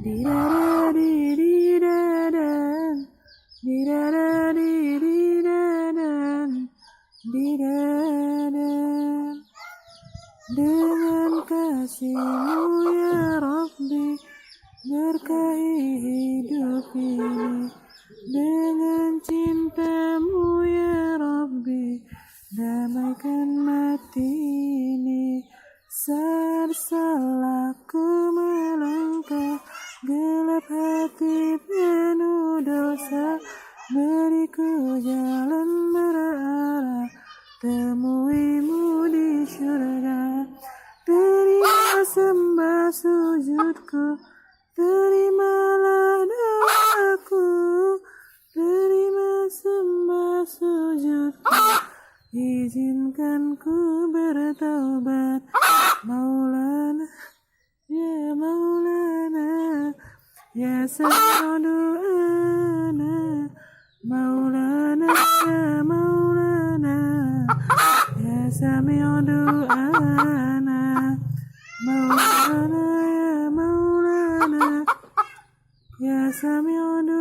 di da da di da dan, di da da di da dan, di da dan. Dengan kasih-Mu ya Rabbi, berkahi hidup ini. Dengan cinta-Mu ya Rabbi, damaikan mati ini. Saat salahku melangkah, gelap hati penuh dosa, beriku jalan berarah, temui-Mu di syurga. Terima sembah sujudku, terimalah doaku, terima sembah sujudku, izinkan ku bertaubat. Maulana, ya Maulana, ya Sami'u du'ana, Maulana, ya Maulana, ya Sami'u du'ana, Maulana, ya Maulana, ya Sami'u du'ana.